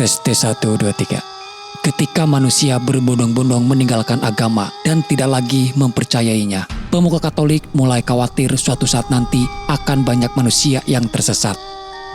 Tes 1, 2, 3. Ketika manusia berbondong-bondong meninggalkan agama dan tidak lagi mempercayainya, pemuka Katolik mulai khawatir suatu saat nanti akan banyak manusia yang tersesat.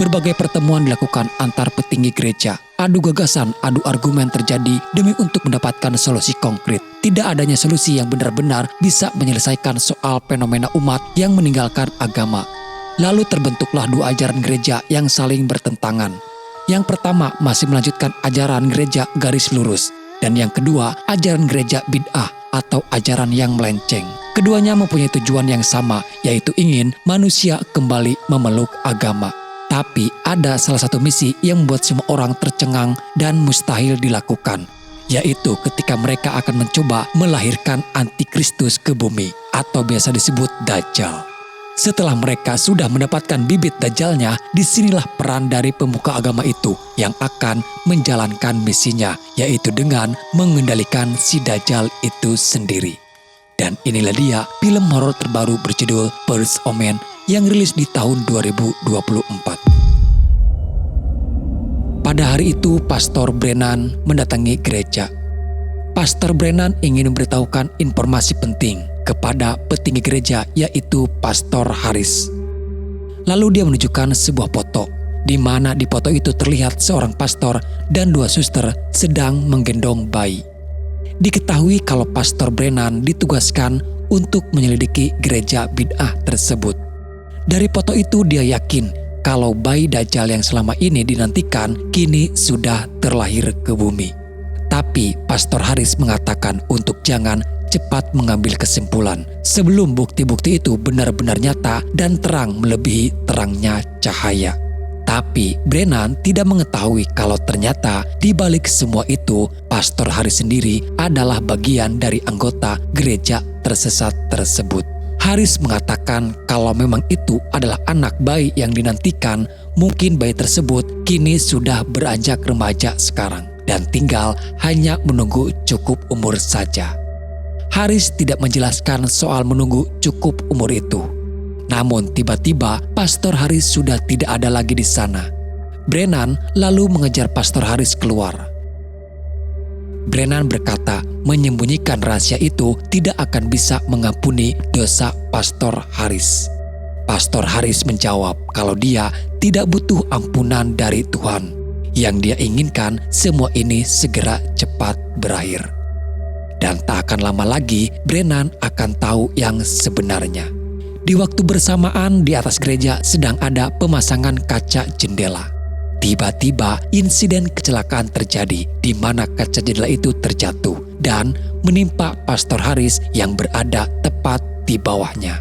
Berbagai pertemuan dilakukan antar petinggi gereja. Adu gagasan, adu argumen terjadi demi untuk mendapatkan solusi konkret. Tidak adanya solusi yang benar-benar bisa menyelesaikan soal fenomena umat yang meninggalkan agama. Lalu terbentuklah dua ajaran gereja yang saling bertentangan. Yang pertama masih melanjutkan ajaran gereja garis lurus, dan yang kedua ajaran gereja bid'ah atau ajaran yang melenceng. Keduanya mempunyai tujuan yang sama, yaitu ingin manusia kembali memeluk agama. Tapi ada salah satu misi yang membuat semua orang tercengang dan mustahil dilakukan, yaitu ketika mereka akan mencoba melahirkan antikristus ke bumi, atau biasa disebut Dajjal. Setelah mereka sudah mendapatkan bibit Dajjalnya, disinilah peran dari pemuka agama itu yang akan menjalankan misinya, yaitu dengan mengendalikan si Dajjal itu sendiri. Dan inilah dia film horor terbaru berjudul First Omen yang rilis di tahun 2024. Pada hari itu, Pastor Brennan mendatangi gereja. Pastor Brennan ingin memberitahukan informasi penting kepada petinggi gereja, yaitu Pastor Harris. Lalu dia menunjukkan sebuah foto, di mana di foto itu terlihat seorang pastor dan dua suster sedang menggendong bayi. Diketahui kalau Pastor Brennan ditugaskan untuk menyelidiki gereja bid'ah tersebut. Dari foto itu dia yakin kalau bayi Dajjal yang selama ini dinantikan kini sudah terlahir ke bumi. Tapi Pastor Harris mengatakan untuk jangan cepat mengambil kesimpulan sebelum bukti-bukti itu benar-benar nyata dan terang melebihi terangnya cahaya. Tapi Brennan tidak mengetahui kalau ternyata di balik semua itu Pastor Harris sendiri adalah bagian dari anggota gereja tersesat tersebut. Harris mengatakan kalau memang itu adalah anak bayi yang dinantikan, mungkin bayi tersebut kini sudah beranjak remaja sekarang dan tinggal hanya menunggu cukup umur saja. Harris tidak menjelaskan soal menunggu cukup umur itu. Namun tiba-tiba Pastor Harris sudah tidak ada lagi di sana. Brennan lalu mengejar Pastor Harris keluar. Brennan berkata menyembunyikan rahasia itu tidak akan bisa mengampuni dosa Pastor Harris. Pastor Harris menjawab kalau dia tidak butuh ampunan dari Tuhan. Yang dia inginkan semua ini segera cepat berakhir. Dan tak akan lama lagi Brennan akan tahu yang sebenarnya. Di waktu bersamaan di atas gereja sedang ada pemasangan kaca jendela. Tiba-tiba insiden kecelakaan terjadi di mana kaca jendela itu terjatuh dan menimpa Pastor Harris yang berada tepat di bawahnya.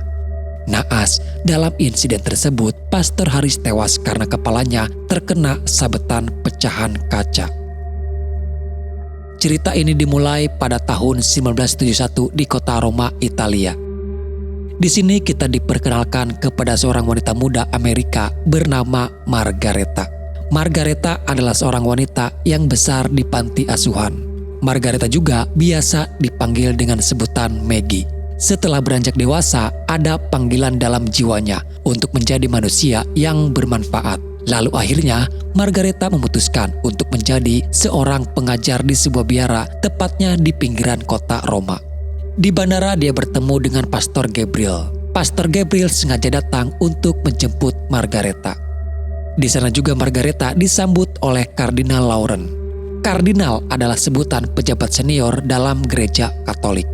Naas, dalam insiden tersebut Pastor Harris tewas karena kepalanya terkena sabetan pecahan kaca. Cerita ini dimulai pada tahun 1971 di kota Roma, Italia. Di sini kita diperkenalkan kepada seorang wanita muda Amerika bernama Margareta. Margareta adalah seorang wanita yang besar di panti asuhan. Margareta juga biasa dipanggil dengan sebutan Maggie. Setelah beranjak dewasa, ada panggilan dalam jiwanya untuk menjadi manusia yang bermanfaat. Lalu akhirnya Margareta memutuskan untuk menjadi seorang pengajar di sebuah biara, tepatnya di pinggiran kota Roma. Di bandara dia bertemu dengan Pastor Gabriel. Pastor Gabriel sengaja datang untuk menjemput Margareta. Di sana juga Margareta disambut oleh Kardinal Lauren. Kardinal adalah sebutan pejabat senior dalam gereja Katolik.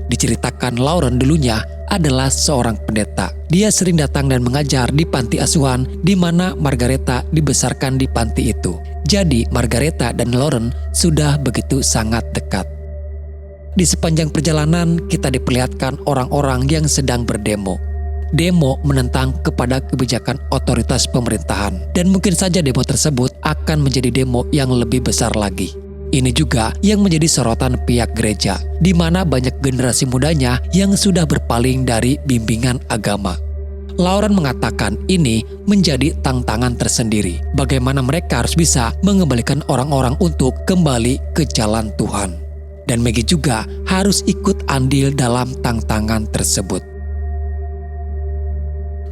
Diceritakan Lauren dulunya adalah seorang pendeta. Dia sering datang dan mengajar di panti asuhan di mana Margareta dibesarkan di panti itu. Jadi Margareta dan Lauren sudah begitu sangat dekat. Di sepanjang perjalanan kita diperlihatkan orang-orang yang sedang berdemo. Demo menentang kepada kebijakan otoritas pemerintahan. Dan mungkin saja demo tersebut akan menjadi demo yang lebih besar lagi. Ini juga yang menjadi sorotan pihak gereja, di mana banyak generasi mudanya yang sudah berpaling dari bimbingan agama. Lauren mengatakan ini menjadi tantangan tersendiri, bagaimana mereka harus bisa mengembalikan orang-orang untuk kembali ke jalan Tuhan. Dan Maggie juga harus ikut andil dalam tantangan tersebut.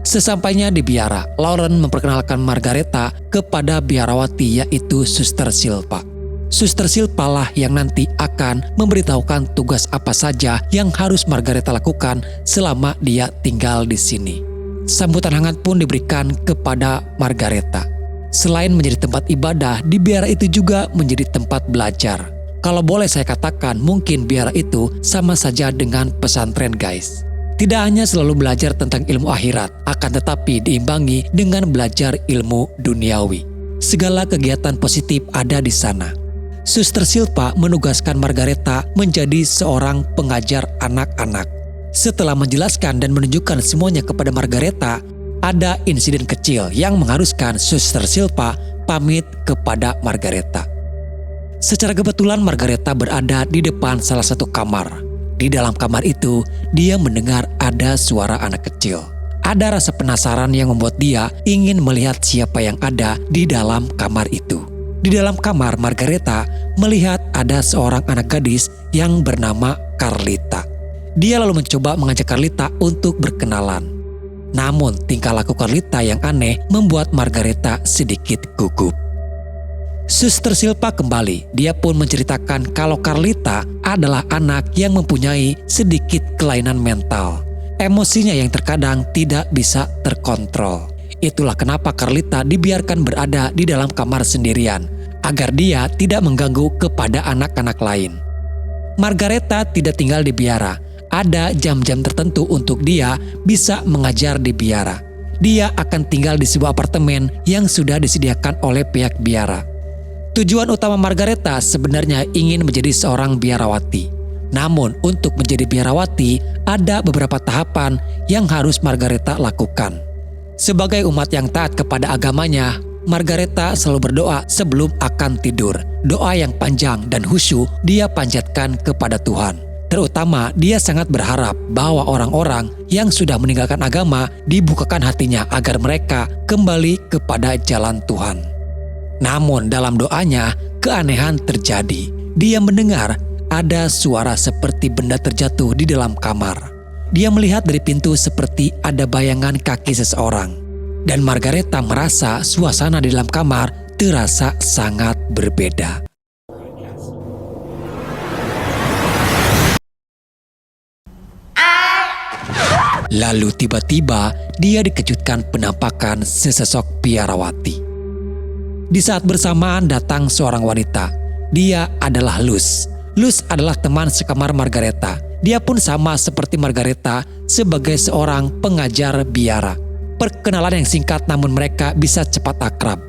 Sesampainya di biara, Lauren memperkenalkan Margareta kepada biarawati yaitu Suster Silpa. Suster Silpa lah yang nanti akan memberitahukan tugas apa saja yang harus Margareta lakukan selama dia tinggal di sini. Sambutan hangat pun diberikan kepada Margareta. Selain menjadi tempat ibadah, di biara itu juga menjadi tempat belajar. Kalau boleh saya katakan, mungkin biara itu sama saja dengan pesantren, guys. Tidak hanya selalu belajar tentang ilmu akhirat, akan tetapi diimbangi dengan belajar ilmu duniawi. Segala kegiatan positif ada di sana. Suster Silpa menugaskan Margareta menjadi seorang pengajar anak-anak. Setelah menjelaskan dan menunjukkan semuanya kepada Margareta, ada insiden kecil yang mengharuskan Suster Silpa pamit kepada Margareta. Secara kebetulan Margareta berada di depan salah satu kamar. Di dalam kamar itu, dia mendengar ada suara anak kecil. Ada rasa penasaran yang membuat dia ingin melihat siapa yang ada di dalam kamar itu. Di dalam kamar, Margareta melihat ada seorang anak gadis yang bernama Carlita. Dia lalu mencoba mengajak Carlita untuk berkenalan. Namun, tingkah laku Carlita yang aneh membuat Margareta sedikit gugup. Suster Silpa kembali. Dia pun menceritakan kalau Carlita adalah anak yang mempunyai sedikit kelainan mental. Emosinya yang terkadang tidak bisa terkontrol. Itulah kenapa Carlita dibiarkan berada di dalam kamar sendirian, agar dia tidak mengganggu kepada anak-anak lain. Margareta tidak tinggal di biara. Ada jam-jam tertentu untuk dia bisa mengajar di biara. Dia akan tinggal di sebuah apartemen yang sudah disediakan oleh pihak biara. Tujuan utama Margareta sebenarnya ingin menjadi seorang biarawati. Namun untuk menjadi biarawati ada beberapa tahapan yang harus Margareta lakukan. Sebagai umat yang taat kepada agamanya, Margareta selalu berdoa sebelum akan tidur. Doa yang panjang dan khusyuk dia panjatkan kepada Tuhan. Terutama dia sangat berharap bahwa orang-orang yang sudah meninggalkan agama dibukakan hatinya agar mereka kembali kepada jalan Tuhan. Namun dalam doanya, keanehan terjadi. Dia mendengar ada suara seperti benda terjatuh di dalam kamar. Dia melihat dari pintu seperti ada bayangan kaki seseorang. Dan Margareta merasa suasana di dalam kamar terasa sangat berbeda. Lalu tiba-tiba dia dikejutkan penampakan sesosok biarawati. Di saat bersamaan datang seorang wanita. Dia adalah Luz. Luz adalah teman sekamar Margareta. Dia pun sama seperti Margareta sebagai seorang pengajar biara. Perkenalan yang singkat namun mereka bisa cepat akrab.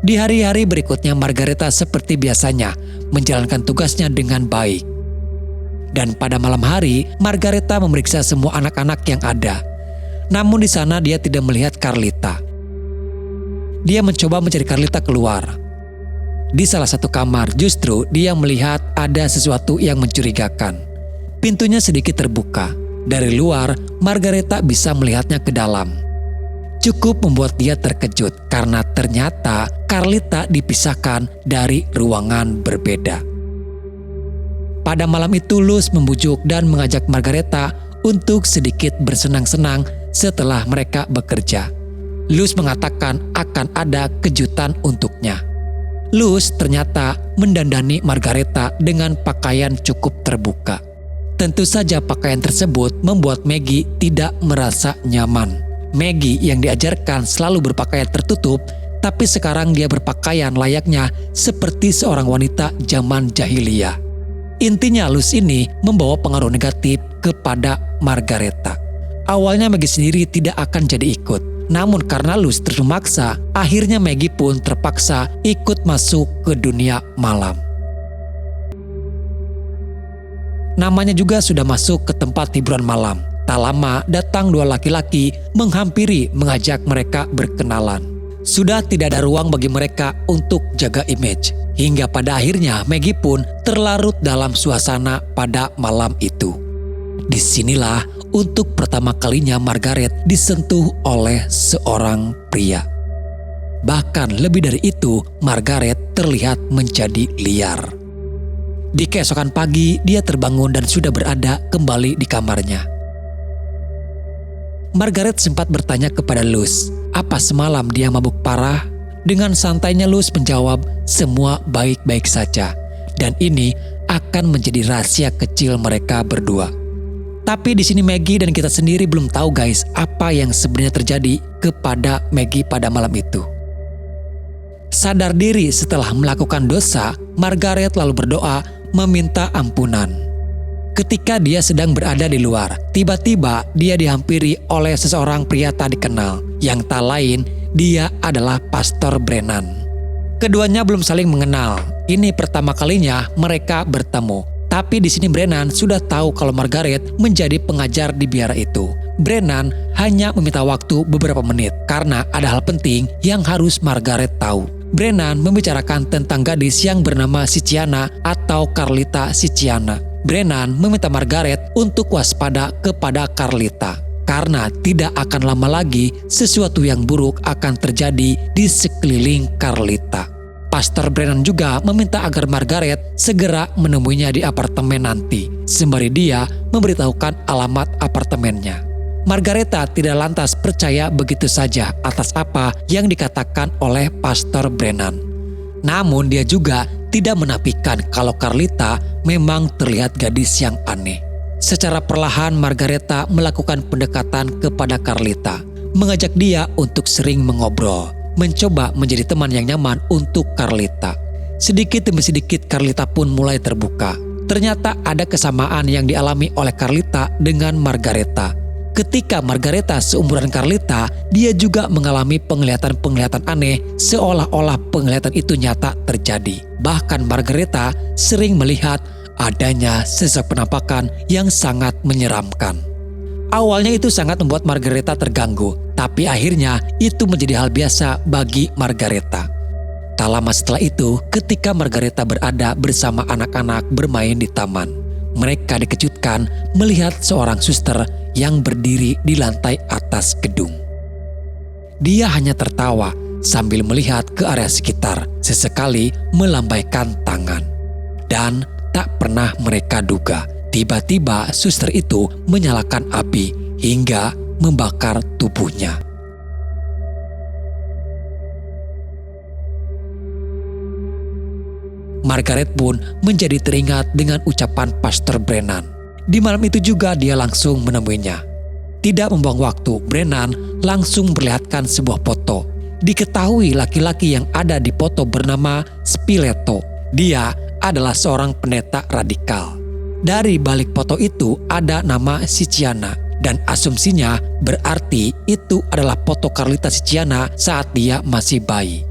Di hari-hari berikutnya Margareta seperti biasanya menjalankan tugasnya dengan baik. Dan pada malam hari Margareta memeriksa semua anak-anak yang ada. Namun di sana dia tidak melihat Carlita. Dia mencoba mencari Carlita keluar. Di salah satu kamar justru dia melihat ada sesuatu yang mencurigakan. Pintunya sedikit terbuka. Dari luar, Margareta bisa melihatnya ke dalam. Cukup membuat dia terkejut karena ternyata Carlita dipisahkan dari ruangan berbeda. Pada malam itu Luz membujuk dan mengajak Margareta untuk sedikit bersenang-senang setelah mereka bekerja. Luz mengatakan akan ada kejutan untuknya. Luz ternyata mendandani Margareta dengan pakaian cukup terbuka. Tentu saja pakaian tersebut membuat Maggie tidak merasa nyaman. Maggie yang diajarkan selalu berpakaian tertutup, tapi sekarang dia berpakaian layaknya seperti seorang wanita zaman jahiliyah. Intinya Luz ini membawa pengaruh negatif kepada Margareta. Awalnya Maggie sendiri tidak akan jadi ikut. Namun karena Luz terus memaksa, akhirnya Maggie pun terpaksa ikut masuk ke dunia malam. Namanya juga sudah masuk ke tempat hiburan malam. Tak lama datang dua laki-laki menghampiri mengajak mereka berkenalan. Sudah tidak ada ruang bagi mereka untuk jaga image. Hingga pada akhirnya Maggie pun terlarut dalam suasana pada malam itu. Disinilah untuk pertama kalinya Margaret disentuh oleh seorang pria. Bahkan lebih dari itu, Margaret terlihat menjadi liar. Di keesokan pagi, dia terbangun dan sudah berada kembali di kamarnya. Margaret sempat bertanya kepada Luz, apa semalam dia mabuk parah? Dengan santainya Luz menjawab, semua baik-baik saja. Dan ini akan menjadi rahasia kecil mereka berdua. Tapi di sini Maggie dan kita sendiri belum tahu guys, apa yang sebenarnya terjadi kepada Maggie pada malam itu. Sadar diri setelah melakukan dosa, Margaret lalu berdoa meminta ampunan. Ketika dia sedang berada di luar, tiba-tiba dia dihampiri oleh seseorang pria tak dikenal, yang tak lain dia adalah Pastor Brennan. Keduanya belum saling mengenal. Ini pertama kalinya mereka bertemu. Tapi di sini Brennan sudah tahu kalau Margaret menjadi pengajar di biara itu. Brennan hanya meminta waktu beberapa menit karena ada hal penting yang harus Margaret tahu. Brennan membicarakan tentang gadis yang bernama Siciana atau Carlita Siciana. Brennan meminta Margaret untuk waspada kepada Carlita, karena tidak akan lama lagi sesuatu yang buruk akan terjadi di sekeliling Carlita. Pastor Brennan juga meminta agar Margaret segera menemuinya di apartemen nanti, sembari dia memberitahukan alamat apartemennya. Margareta tidak lantas percaya begitu saja atas apa yang dikatakan oleh Pastor Brennan. Namun dia juga tidak menafikan kalau Carlita memang terlihat gadis yang aneh. Secara perlahan Margareta melakukan pendekatan kepada Carlita, mengajak dia untuk sering mengobrol, mencoba menjadi teman yang nyaman untuk Carlita. Sedikit demi sedikit Carlita pun mulai terbuka. Ternyata ada kesamaan yang dialami oleh Carlita dengan Margareta. Ketika Margareta seumuran Carlita, dia juga mengalami penglihatan-penglihatan aneh seolah-olah penglihatan itu nyata terjadi. Bahkan Margareta sering melihat adanya sosok penampakan yang sangat menyeramkan. Awalnya itu sangat membuat Margareta terganggu, tapi akhirnya itu menjadi hal biasa bagi Margareta. Tak lama setelah itu, ketika Margareta berada bersama anak-anak bermain di taman, mereka dikejutkan melihat seorang suster yang berdiri di lantai atas gedung. Dia hanya tertawa sambil melihat ke area sekitar, sesekali melambaikan tangan. Dan tak pernah mereka duga, tiba-tiba suster itu menyalakan api hingga membakar tubuhnya. Margaret pun menjadi teringat dengan ucapan Pastor Brennan. Di malam itu juga dia langsung menemuinya. Tidak membuang waktu, Brennan langsung memperlihatkan sebuah foto. Diketahui laki-laki yang ada di foto bernama Spileto. Dia adalah seorang pendeta radikal. Dari balik foto itu ada nama Siciana, dan asumsinya berarti itu adalah foto Carlita Siciana saat dia masih bayi.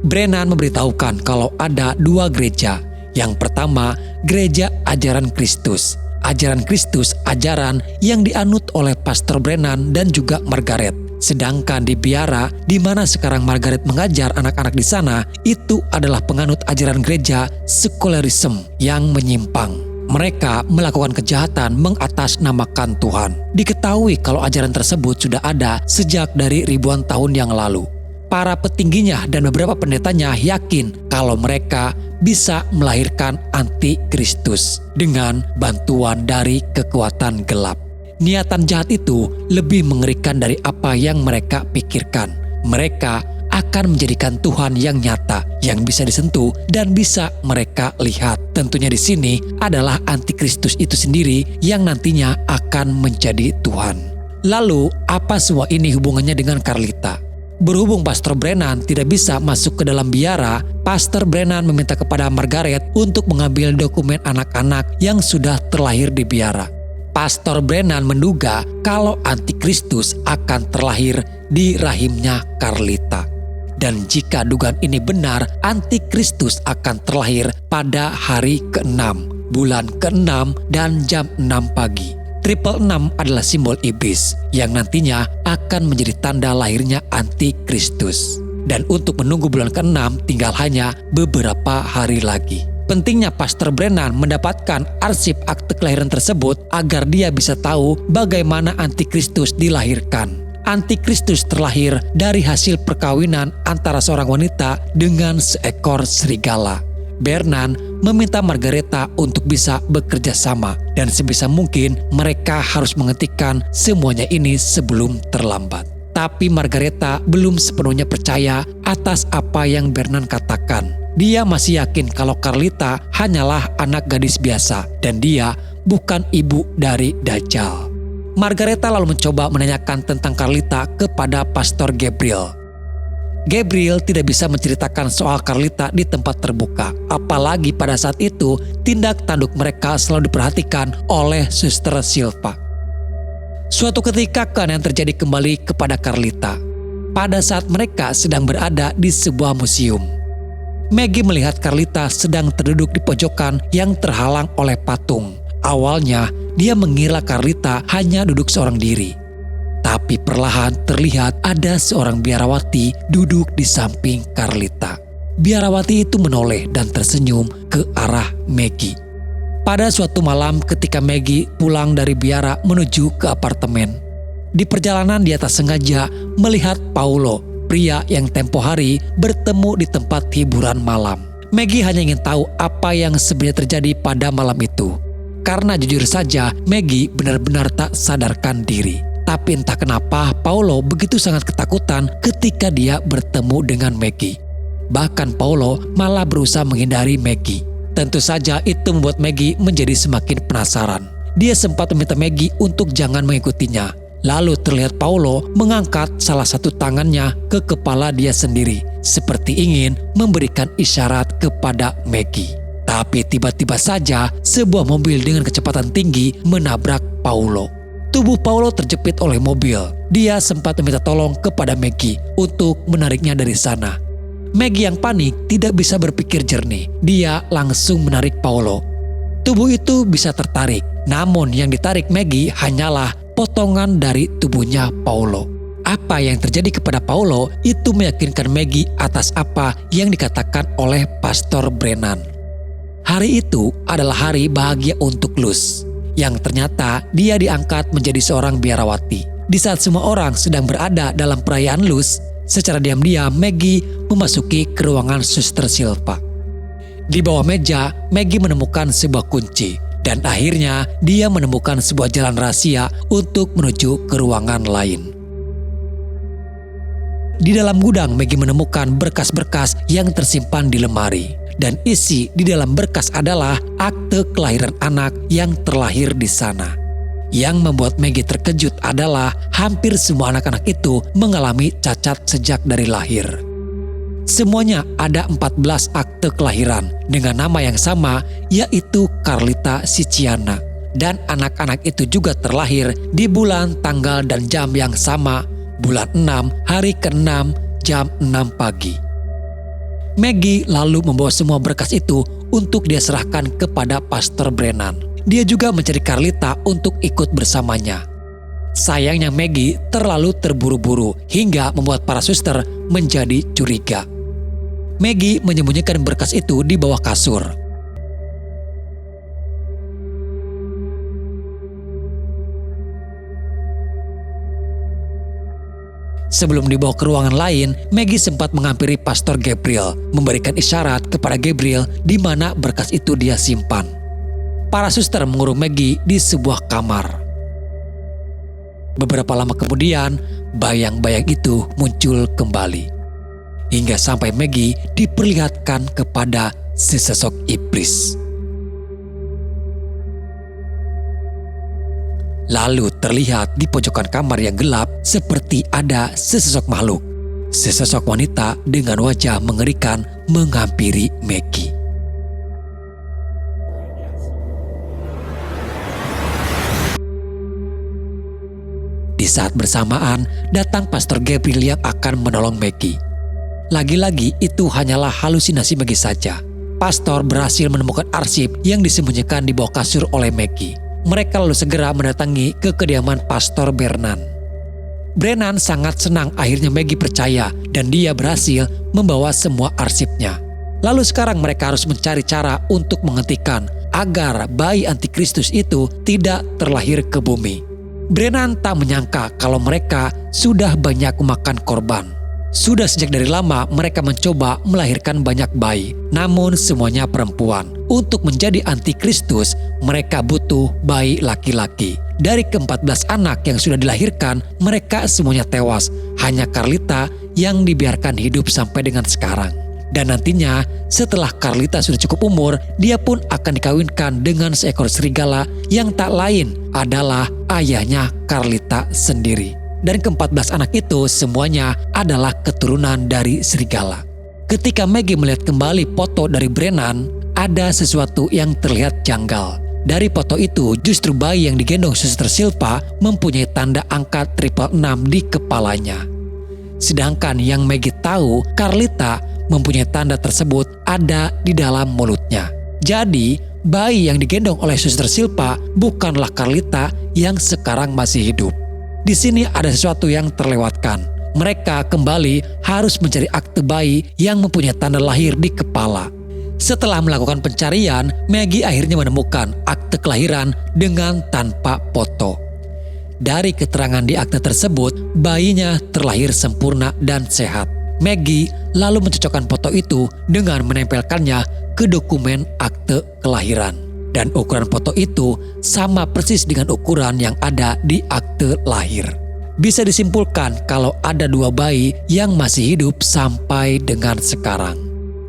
Brennan memberitahukan kalau ada dua gereja. Yang pertama, gereja ajaran Kristus. Ajaran Kristus, ajaran yang dianut oleh Pastor Brennan dan juga Margaret. Sedangkan di biara, di mana sekarang Margaret mengajar anak-anak di sana, itu adalah penganut ajaran gereja sekularisme yang menyimpang. Mereka melakukan kejahatan mengatasnamakan Tuhan. Diketahui kalau ajaran tersebut sudah ada sejak dari ribuan tahun yang lalu. Para petingginya dan beberapa pendetanya yakin kalau mereka bisa melahirkan antikristus dengan bantuan dari kekuatan gelap. Niatan jahat itu lebih mengerikan dari apa yang mereka pikirkan. Mereka akan menjadikan Tuhan yang nyata, yang bisa disentuh dan bisa mereka lihat. Tentunya di sini adalah antikristus itu sendiri yang nantinya akan menjadi Tuhan. Lalu, apa semua ini hubungannya dengan Carlita? Berhubung Pastor Brennan tidak bisa masuk ke dalam biara, Pastor Brennan meminta kepada Margaret untuk mengambil dokumen anak-anak yang sudah terlahir di biara. Pastor Brennan menduga kalau antikristus akan terlahir di rahimnya Carlita. Dan jika dugaan ini benar, antikristus akan terlahir pada hari ke-6, bulan ke-6 dan jam 6 pagi. 666 adalah simbol iblis yang nantinya akan menjadi tanda lahirnya antikristus. Dan untuk menunggu bulan ke-6 tinggal hanya beberapa hari lagi. Pentingnya Pastor Brennan mendapatkan arsip akte kelahiran tersebut agar dia bisa tahu bagaimana antikristus dilahirkan. Antikristus terlahir dari hasil perkawinan antara seorang wanita dengan seekor serigala. Brennan meminta Margareta untuk bisa bekerja sama dan sebisa mungkin mereka harus menghentikan semuanya ini sebelum terlambat. Tapi Margareta belum sepenuhnya percaya atas apa yang Bernan katakan. Dia masih yakin kalau Carlita hanyalah anak gadis biasa dan dia bukan ibu dari Dajjal. Margareta lalu mencoba menanyakan tentang Carlita kepada Pastor Gabriel. Gabriel tidak bisa menceritakan soal Carlita di tempat terbuka. Apalagi pada saat itu tindak tanduk mereka selalu diperhatikan oleh Suster Silva. Suatu ketika keadaan terjadi kembali kepada Carlita. Pada saat mereka sedang berada di sebuah museum. Maggie melihat Carlita sedang terduduk di pojokan yang terhalang oleh patung. Awalnya dia mengira Carlita hanya duduk seorang diri. Tapi perlahan terlihat ada seorang biarawati duduk di samping Carlita. Biarawati itu menoleh dan tersenyum ke arah Maggie. Pada suatu malam ketika Maggie pulang dari biara menuju ke apartemen. Di perjalanan dia tak sengaja melihat Paulo, pria yang tempo hari bertemu di tempat hiburan malam. Maggie hanya ingin tahu apa yang sebenarnya terjadi pada malam itu. Karena jujur saja Maggie benar-benar tak sadarkan diri. Tapi entah kenapa Paulo begitu sangat ketakutan ketika dia bertemu dengan Maggie. Bahkan Paulo malah berusaha menghindari Maggie. Tentu saja itu membuat Maggie menjadi semakin penasaran. Dia sempat meminta Maggie untuk jangan mengikutinya. Lalu terlihat Paulo mengangkat salah satu tangannya ke kepala dia sendiri. Seperti ingin memberikan isyarat kepada Maggie. Tapi tiba-tiba saja sebuah mobil dengan kecepatan tinggi menabrak Paulo. Tubuh Paulo terjepit oleh mobil. Dia sempat meminta tolong kepada Maggie untuk menariknya dari sana. Maggie yang panik tidak bisa berpikir jernih. Dia langsung menarik Paulo. Tubuh itu bisa tertarik, namun yang ditarik Maggie hanyalah potongan dari tubuhnya Paulo. Apa yang terjadi kepada Paulo itu meyakinkan Maggie atas apa yang dikatakan oleh Pastor Brennan. Hari itu adalah hari bahagia untuk Luz. Yang ternyata dia diangkat menjadi seorang biarawati. Di saat semua orang sedang berada dalam perayaan Luz, secara diam-diam Maggie memasuki ke ruangan Suster Silva. Di bawah meja, Maggie menemukan sebuah kunci dan akhirnya dia menemukan sebuah jalan rahasia untuk menuju ke ruangan lain. Di dalam gudang, Maggie menemukan berkas-berkas yang tersimpan di lemari. Dan isi di dalam berkas adalah akte kelahiran anak yang terlahir di sana. Yang membuat Maggie terkejut adalah hampir semua anak-anak itu mengalami cacat sejak dari lahir. Semuanya ada 14 akte kelahiran dengan nama yang sama, yaitu Carlita Siciana. Dan anak-anak itu juga terlahir di bulan, tanggal, dan jam yang sama, bulan 6, hari ke-6, jam 6 pagi. Maggie lalu membawa semua berkas itu untuk dia serahkan kepada Pastor Brennan. Dia juga mencari Carlita untuk ikut bersamanya. Sayangnya Maggie terlalu terburu-buru hingga membuat para suster menjadi curiga. Maggie menyembunyikan berkas itu di bawah kasur. Sebelum dibawa ke ruangan lain, Maggie sempat menghampiri Pastor Gabriel, memberikan isyarat kepada Gabriel di mana berkas itu dia simpan. Para suster mengurung Maggie di sebuah kamar. Beberapa lama kemudian, bayang-bayang itu muncul kembali. Hingga sampai Maggie diperlihatkan kepada sesosok iblis. Lalu terlihat di pojokan kamar yang gelap seperti ada sesosok makhluk. Sesosok wanita dengan wajah mengerikan menghampiri Maggie. Di saat bersamaan datang Pastor Gabriel yang akan menolong Maggie. Lagi-lagi itu hanyalah halusinasi Maggie saja. Pastor berhasil menemukan arsip yang disembunyikan di bawah kasur oleh Maggie. Mereka lalu segera mendatangi ke kediaman Pastor Brennan. Brennan sangat senang akhirnya Maggie percaya dan dia berhasil membawa semua arsipnya. Lalu sekarang mereka harus mencari cara untuk menghentikan agar bayi antikristus itu tidak terlahir ke bumi. Brennan tak menyangka kalau mereka sudah banyak memakan korban. Sudah sejak dari lama mereka mencoba melahirkan banyak bayi, namun semuanya perempuan. Untuk menjadi antikristus, mereka butuh bayi laki-laki. Dari ke-14 anak yang sudah dilahirkan, mereka semuanya tewas. Hanya Carlita yang dibiarkan hidup sampai dengan sekarang. Dan nantinya setelah Carlita sudah cukup umur, dia pun akan dikawinkan dengan seekor serigala yang tak lain adalah ayahnya Carlita sendiri. Dan ke-14 anak itu semuanya adalah keturunan dari serigala. Ketika Maggie melihat kembali foto dari Brennan, ada sesuatu yang terlihat janggal. Dari foto itu justru bayi yang digendong Suster Silva mempunyai tanda angka 666 di kepalanya. Sedangkan yang Maggie tahu, Carlita mempunyai tanda tersebut ada di dalam mulutnya. Jadi, bayi yang digendong oleh Suster Silva bukanlah Carlita yang sekarang masih hidup. Di sini ada sesuatu yang terlewatkan. Mereka kembali harus mencari akte bayi yang mempunyai tanda lahir di kepala. Setelah melakukan pencarian, Maggie akhirnya menemukan akte kelahiran dengan tanpa foto. Dari keterangan di akte tersebut, bayinya terlahir sempurna dan sehat. Maggie lalu mencocokkan foto itu dengan menempelkannya ke dokumen akte kelahiran. Dan ukuran foto itu sama persis dengan ukuran yang ada di akte lahir. Bisa disimpulkan kalau ada 2 bayi yang masih hidup sampai dengan sekarang.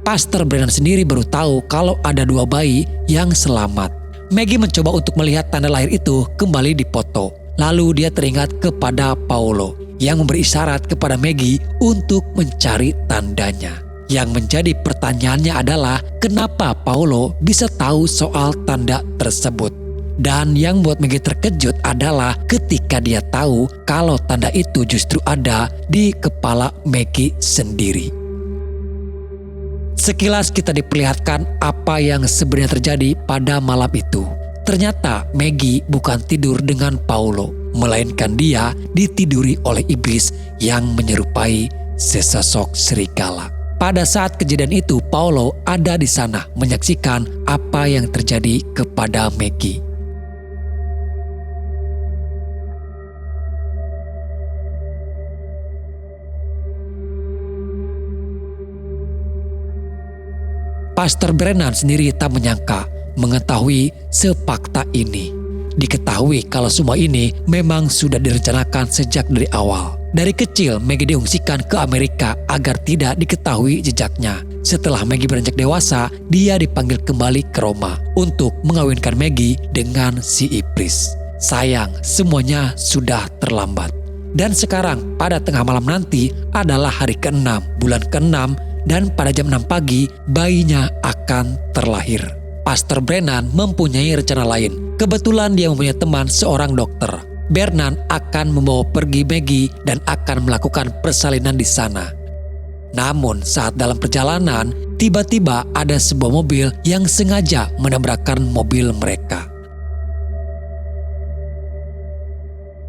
Pastor Brennan sendiri baru tahu kalau ada 2 bayi yang selamat. Maggie mencoba untuk melihat tanda lahir itu kembali di foto. Lalu dia teringat kepada Paulo yang memberi isyarat kepada Maggie untuk mencari tandanya. Yang menjadi pertanyaannya adalah kenapa Paulo bisa tahu soal tanda tersebut. Dan yang membuat Maggie terkejut adalah ketika dia tahu kalau tanda itu justru ada di kepala Maggie sendiri. Sekilas kita diperlihatkan apa yang sebenarnya terjadi pada malam itu. Ternyata Maggie bukan tidur dengan Paulo, melainkan dia ditiduri oleh iblis yang menyerupai sesosok serigala. Pada saat kejadian itu, Paulo ada di sana menyaksikan apa yang terjadi kepada Maggie. Pastor Brennan sendiri tak menyangka mengetahui sepakta ini. Diketahui kalau semua ini memang sudah direncanakan sejak dari awal. Dari kecil, Maggie diungsikan ke Amerika agar tidak diketahui jejaknya. Setelah Maggie beranjak dewasa, dia dipanggil kembali ke Roma untuk mengawinkan Maggie dengan si iblis. Sayang, semuanya sudah terlambat. Dan sekarang, pada tengah malam nanti adalah hari ke-6, bulan ke-6, dan pada jam 6 pagi, bayinya akan terlahir. Pastor Brennan mempunyai rencana lain. Kebetulan dia mempunyai teman seorang dokter. Brennan akan membawa pergi Maggie dan akan melakukan persalinan di sana. Namun saat dalam perjalanan, tiba-tiba ada sebuah mobil yang sengaja menabrakkan mobil mereka.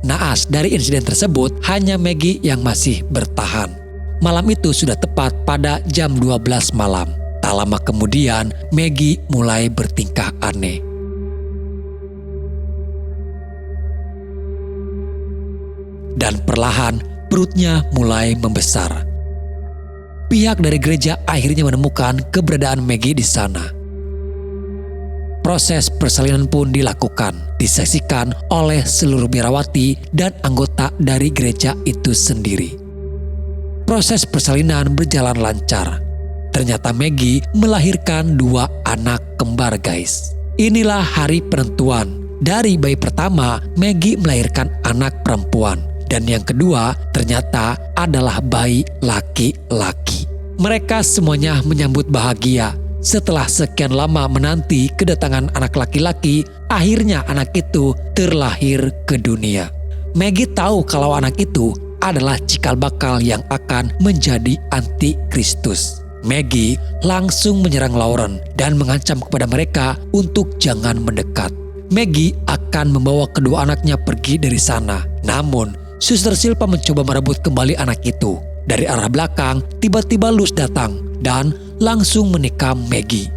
Naas dari insiden tersebut, hanya Maggie yang masih bertahan. Malam itu sudah tepat pada jam 12 malam. Tak lama kemudian, Maggie mulai bertingkah aneh. Dan perlahan perutnya mulai membesar. Pihak dari gereja akhirnya menemukan keberadaan Maggie di sana. Proses persalinan pun dilakukan, disaksikan oleh seluruh biarawati dan anggota dari gereja itu sendiri. Proses persalinan berjalan lancar. Ternyata Maggie melahirkan 2 anak kembar, guys. Inilah hari penentuan. Dari bayi pertama, Maggie melahirkan anak perempuan. Dan yang kedua ternyata adalah bayi laki-laki. Mereka semuanya menyambut bahagia. Setelah sekian lama menanti kedatangan anak laki-laki, akhirnya anak itu terlahir ke dunia. Maggie tahu kalau anak itu adalah cikal bakal yang akan menjadi antikristus. Maggie langsung menyerang Lauren dan mengancam kepada mereka untuk jangan mendekat. Maggie akan membawa kedua anaknya pergi dari sana. Namun, Suster Silva mencoba merebut kembali anak itu. Dari arah belakang, tiba-tiba Luz datang dan langsung menikam Maggie.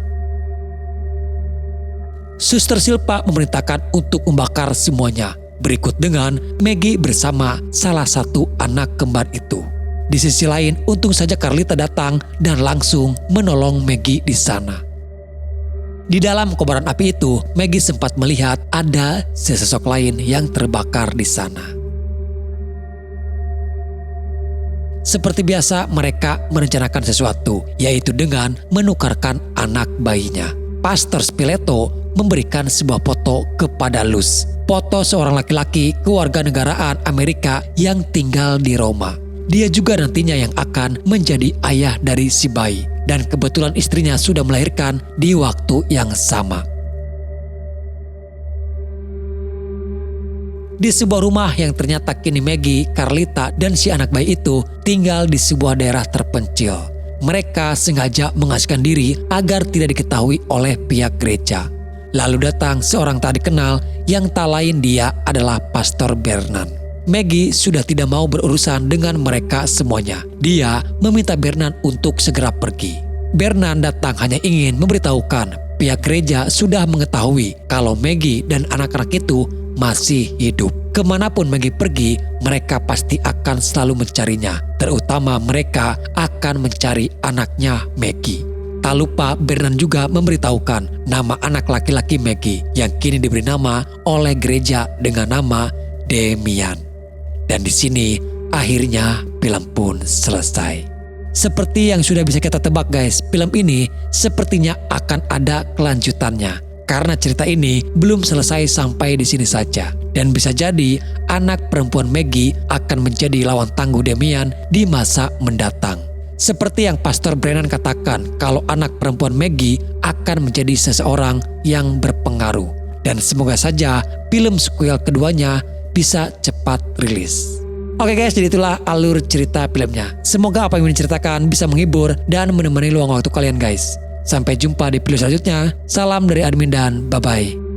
Suster Silva memerintahkan untuk membakar semuanya. Berikut dengan Maggie bersama salah satu anak kembar itu. Di sisi lain, untung saja Carlita datang dan langsung menolong Maggie di sana. Di dalam kobaran api itu, Maggie sempat melihat ada sesosok lain yang terbakar di sana. Seperti biasa, mereka merencanakan sesuatu, yaitu dengan menukarkan anak bayinya. Pastor Spiletto memberikan sebuah foto kepada Luz. Foto seorang laki-laki kewarganegaraan Amerika yang tinggal di Roma. Dia juga nantinya yang akan menjadi ayah dari si bayi. Dan kebetulan istrinya sudah melahirkan di waktu yang sama. Di sebuah rumah yang ternyata kini Maggie, Carlita, dan si anak bayi itu tinggal di sebuah daerah terpencil. Mereka sengaja mengasingkan diri agar tidak diketahui oleh pihak gereja. Lalu datang seorang tak dikenal yang tak lain dia adalah Pastor Bernard. Maggie sudah tidak mau berurusan dengan mereka semuanya. Dia meminta Bernard untuk segera pergi. Bernard datang hanya ingin memberitahukan pihak gereja sudah mengetahui kalau Maggie dan anak-anak itu masih hidup. Kemanapun Maggie pergi, mereka pasti akan selalu mencarinya. Terutama mereka akan mencari anaknya Maggie. Tak lupa Bernard juga memberitahukan nama anak laki-laki Maggie yang kini diberi nama oleh gereja dengan nama Demian. Dan di sini akhirnya film pun selesai. Seperti yang sudah bisa kita tebak guys, film ini sepertinya akan ada kelanjutannya. Karena cerita ini belum selesai sampai di sini saja. Dan bisa jadi anak perempuan Maggie akan menjadi lawan tangguh Demian di masa mendatang. Seperti yang Pastor Brennan katakan kalau anak perempuan Maggie akan menjadi seseorang yang berpengaruh. Dan semoga saja film sequel keduanya bisa cepat rilis. Oke guys, jadi itulah alur cerita filmnya. Semoga apa yang diceritakan bisa menghibur dan menemani luang waktu kalian guys. Sampai jumpa di video selanjutnya. Salam dari admin dan bye-bye.